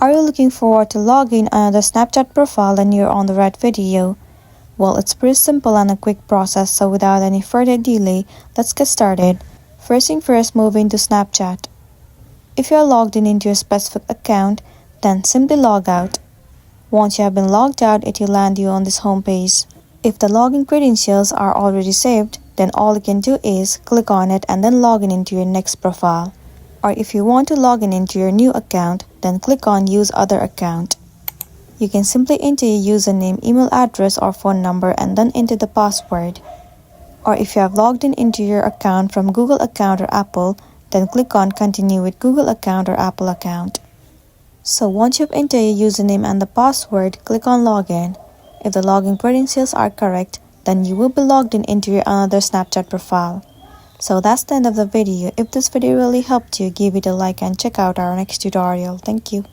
Are you looking forward to logging another Snapchat profile? Then you're on the right video. Well, it's pretty simple and a quick process, so without any further delay, let's get started. First thing first, move into Snapchat. If you are logged in into a specific account, then simply log out. Once you have been logged out, it will land you on this home page. If the login credentials are already saved, then all you can do is click on it and then log in into your next profile. Or if you want to log in into your new account, then click on Use Other Account. You can simply enter your username, email address or phone number and then enter the password. Or if you have logged in into your account from Google account or Apple, then click on Continue with Google account or Apple account. So once you've entered your username and the password, click on Login. If the login credentials are correct, then you will be logged in into your another Snapchat profile. So that's the end of the video. If this video really helped you, give it a like and check out our next tutorial. Thank you.